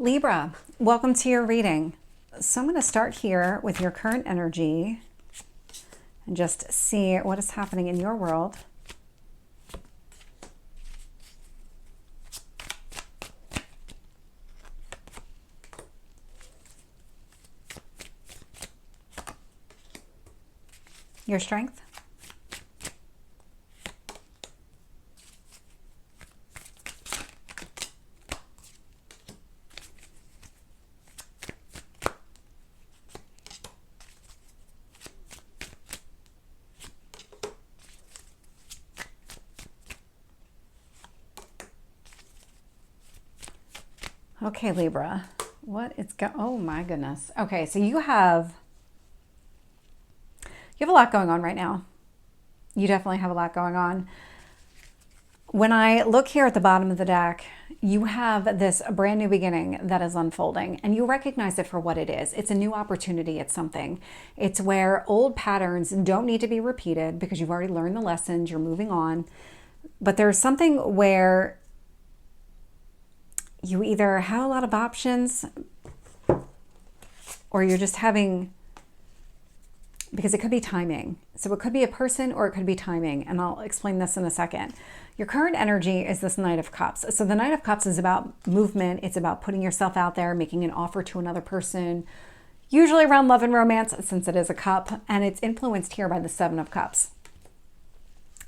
Libra, welcome to your reading. So I'm going to start here with your current energy and just see what is happening in your world. Your strength. Okay, Libra, oh my goodness. Okay, so you have a lot going on right now. You definitely have a lot going on. When I look here at the bottom of the deck, you have this brand new beginning that is unfolding, and you recognize it for what it is. It's a new opportunity. It's something. It's where old patterns don't need to be repeated because you've already learned the lessons. You're moving on. But there's something where you either have a lot of options or you're just having, because it could be timing. So it could be a person or it could be timing. And I'll explain this in a second. Your current energy is this Knight of Cups. So the Knight of Cups is about movement. It's about putting yourself out there, making an offer to another person, usually around love and romance, since it is a cup. And it's influenced here by the Seven of Cups.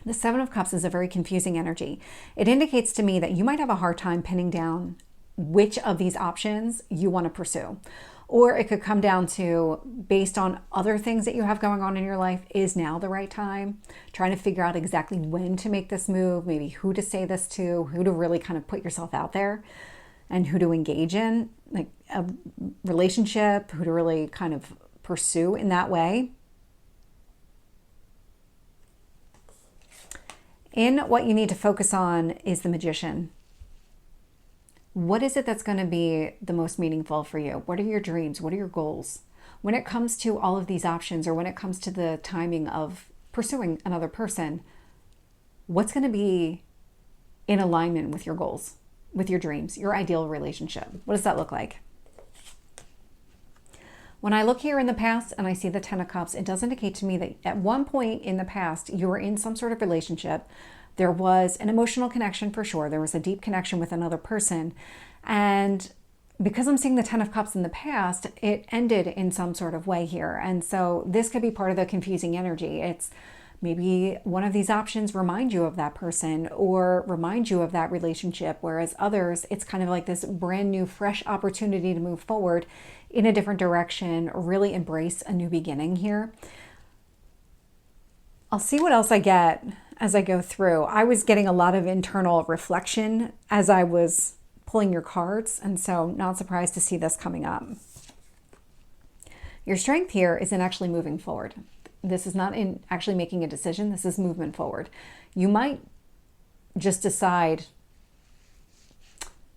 The Seven of Cups is a very confusing energy. It indicates to me that you might have a hard time pinning down which of these options you want to pursue. Or it could come down to, based on other things that you have going on in your life, is now the right time? Trying to figure out exactly when to make this move, maybe who to say this to, who to really kind of put yourself out there, and who to engage in, like a relationship, who to really kind of pursue in that way. In what you need to focus on is the Magician. What is it that's going to be the most meaningful for you? What are your dreams? What are your goals? When it comes to all of these options, or when it comes to the timing of pursuing another person, what's going to be in alignment with your goals, with your dreams, your ideal relationship? What does that look like? When I look here in the past and I see the Ten of Cups, it does indicate to me that at one point in the past, you were in some sort of relationship. There was an emotional connection for sure. There was a deep connection with another person. And because I'm seeing the Ten of Cups in the past, it ended in some sort of way here. And so this could be part of the confusing energy. It's maybe one of these options remind you of that person or remind you of that relationship, whereas others, it's kind of like this brand new, fresh opportunity to move forward in a different direction, really embrace a new beginning here. I'll see what else I get as I go through. I was getting a lot of internal reflection as I was pulling your cards, and so not surprised to see this coming up. Your strength here is in actually moving forward. This is not in actually making a decision. This is movement forward. You might just decide,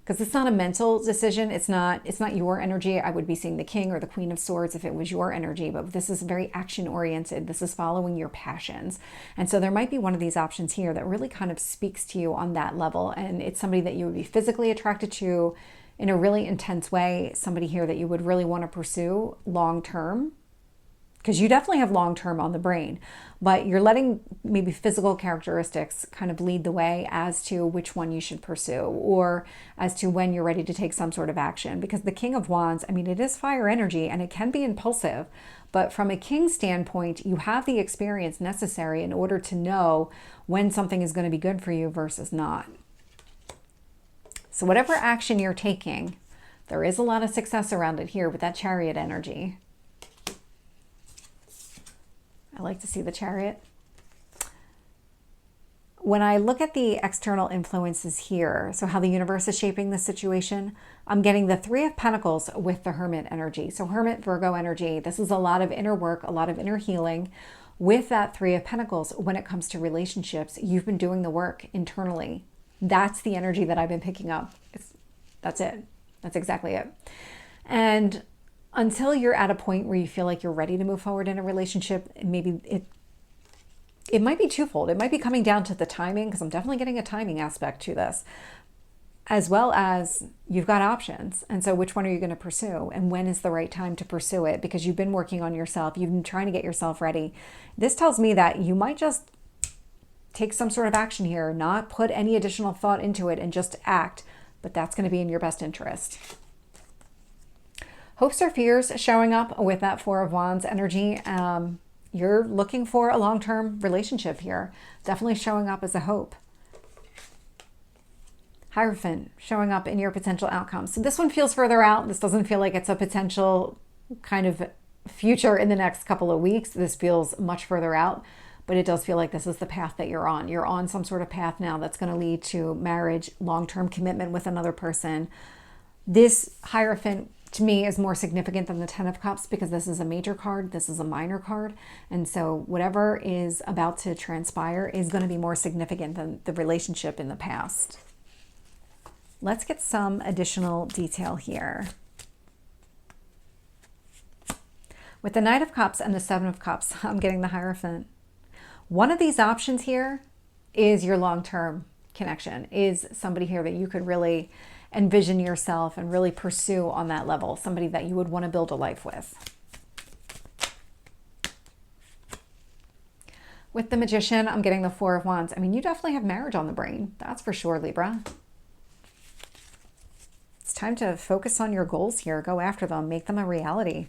because it's not a mental decision. It's not your energy. I would be seeing the King or the Queen of Swords if it was your energy, but this is very action oriented. This is following your passions. And so there might be one of these options here that really kind of speaks to you on that level. And it's somebody that you would be physically attracted to in a really intense way. Somebody here that you would really want to pursue long term, because you definitely have long term on the brain, but you're letting maybe physical characteristics kind of lead the way as to which one you should pursue, or as to when you're ready to take some sort of action. Because the King of Wands, I mean, it is fire energy and it can be impulsive, but from a king standpoint, you have the experience necessary in order to know when something is going to be good for you versus not. So whatever action you're taking, there is a lot of success around it here with that Chariot energy. I like to see the Chariot. When I look at the external influences here, so how the universe is shaping the situation, I'm getting the Three of Pentacles with the Hermit energy. So Hermit, Virgo energy, this is a lot of inner work, a lot of inner healing. With that Three of Pentacles, when it comes to relationships, you've been doing the work internally. That's the energy that I've been picking up. That's it. That's exactly it. And until you're at a point where you feel like you're ready to move forward in a relationship, maybe it might be twofold. It might be coming down to the timing, because I'm definitely getting a timing aspect to this. as well as you've got options. And so which one are you going to pursue? And when is the right time to pursue it? Because you've been working on yourself. You've been trying to get yourself ready. This tells me that you might just take some sort of action here, not put any additional thought into it and just act, but that's going to be in your best interest. Hopes or fears showing up with that Four of Wands energy. You're looking for a long-term relationship here. Definitely showing up as a hope. Hierophant showing up in your potential outcomes. So this one feels further out. This doesn't feel like it's a potential kind of future in the next couple of weeks. This feels much further out, but it does feel like this is the path that you're on. You're on some sort of path now that's going to lead to marriage, long-term commitment with another person. This Hierophant to me is more significant than the Ten of Cups because this is a major card, this is a minor card. And so whatever is about to transpire is going to be more significant than the relationship in the past. Let's get some additional detail here. With the Knight of Cups and the Seven of Cups, I'm getting the Hierophant. One of these options here is your long-term connection, is somebody here that you could really envision yourself and really pursue on that level, somebody that you would want to build a life with. With the Magician, I'm getting the Four of Wands. I mean, you definitely have marriage on the brain. That's for sure, Libra. It's time to focus on your goals here. Go after them. Make them a reality.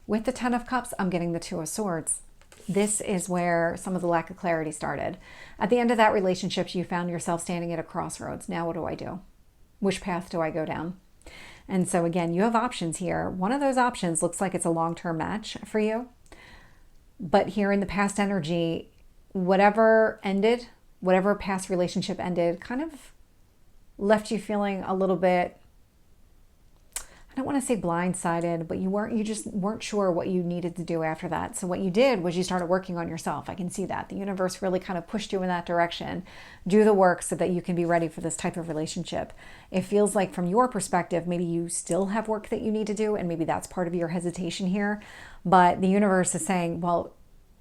With the Ten of Cups, I'm getting the Two of Swords. This is where some of the lack of clarity started. At the end of that relationship, you found yourself standing at a crossroads. Now what do I do? Which path do I go down? And so again, you have options here. One of those options looks like it's a long-term match for you. But here in the past energy, whatever ended, whatever past relationship ended, kind of left you feeling a little bit, I don't want to say blindsided, but you just weren't sure what you needed to do after that. So what you did was you started working on yourself. I can see that. The universe really kind of pushed you in that direction. Do the work so that you can be ready for this type of relationship. It feels like from your perspective, maybe you still have work that you need to do, and maybe that's part of your hesitation here. But the universe is saying, well,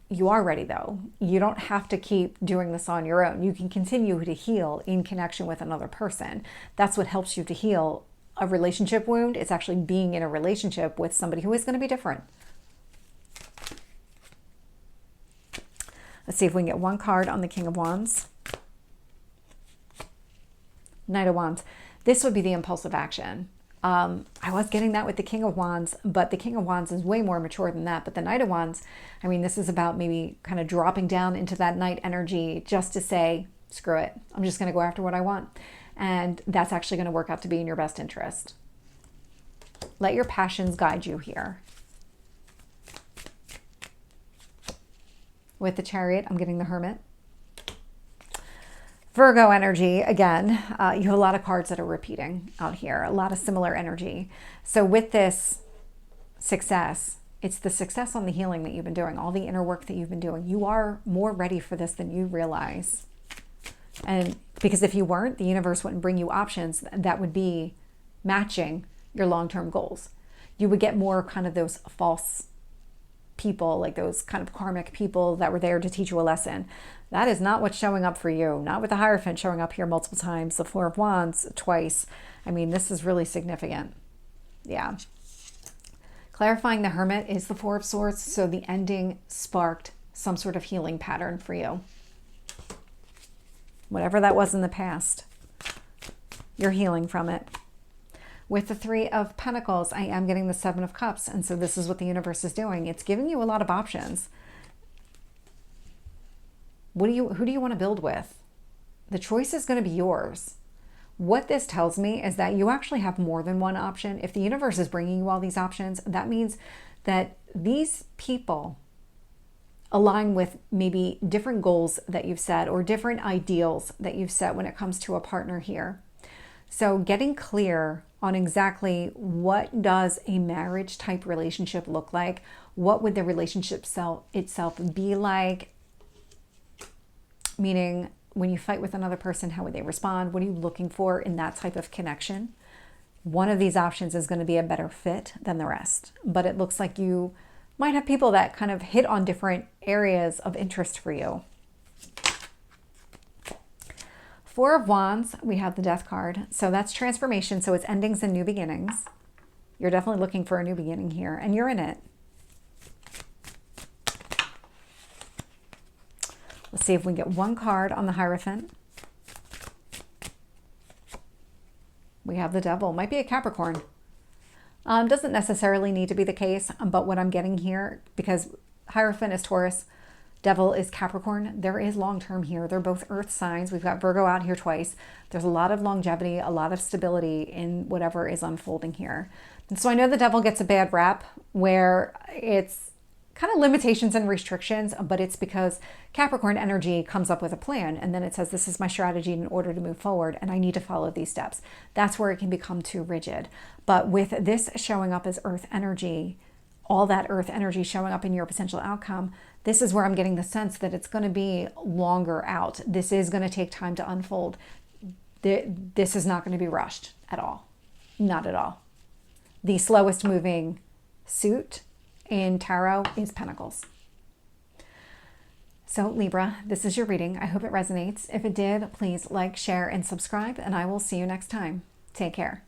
you are ready though. You don't have to keep doing this on your own. You can continue to heal in connection with another person. That's what helps you to heal a relationship wound. It's actually being in a relationship with somebody who is going to be different. Let's see if we can get one card on the King of Wands. Knight of Wands. This would be the impulsive action. I was getting that with the King of Wands, but the King of Wands is way more mature than that. But the Knight of Wands, I mean, this is about maybe kind of dropping down into that Knight energy just to say, screw it. I'm just going to go after what I want. And that's actually going to work out to be in your best interest. Let your passions guide you here. With the Chariot, I'm getting the Hermit. Virgo energy, again, you have a lot of cards that are repeating out here, a lot of similar energy. So with this success, it's the success on the healing that you've been doing, all the inner work that you've been doing. You are more ready for this than you realize. And because if you weren't, the universe wouldn't bring you options that would be matching your long-term goals. You would get more kind of those false people, like those kind of karmic people that were there to teach you a lesson. That is not what's showing up for you. Not with the Hierophant showing up here multiple times, the Four of Wands twice. I mean, this is really significant. Yeah. Clarifying the Hermit is the Four of Swords, so the ending sparked some sort of healing pattern for you. Whatever that was in the past, you're healing from it. With the Three of Pentacles, I am getting the Seven of Cups. And so this is what the universe is doing. It's giving you a lot of options. Who do you want to build with? The choice is going to be yours. What this tells me is that you actually have more than one option. If the universe is bringing you all these options, that means that these people align with maybe different goals that you've set or different ideals that you've set when it comes to a partner here. So getting clear on exactly what does a marriage type relationship look like? What would the relationship itself be like? Meaning, when you fight with another person, how would they respond? What are you looking for in that type of connection? One of these options is going to be a better fit than the rest. But it looks like you might have people that kind of hit on different areas of interest for you. Four of Wands, we have the Death card. So that's transformation. So it's endings and new beginnings. You're definitely looking for a new beginning here, and you're in it. Let's see if we can get one card on the Hierophant. We have the Devil. Might be a Capricorn. Doesn't necessarily need to be the case, but what I'm getting here, because Hierophant is Taurus, Devil is Capricorn, there is long-term here. They're both earth signs. We've got Virgo out here twice. There's a lot of longevity, a lot of stability in whatever is unfolding here. And so I know the Devil gets a bad rap where it's kind of limitations and restrictions, but it's because Capricorn energy comes up with a plan and then it says, this is my strategy in order to move forward and I need to follow these steps. That's where it can become too rigid. But with this showing up as earth energy, all that earth energy showing up in your potential outcome, this is where I'm getting the sense that it's going to be longer out. This is going to take time to unfold. This is not going to be rushed at all. Not at all. The slowest moving suit in tarot is Pentacles. So Libra, this is your reading. I hope it resonates. If it did, please like, share, and subscribe, and I will see you next time. Take care.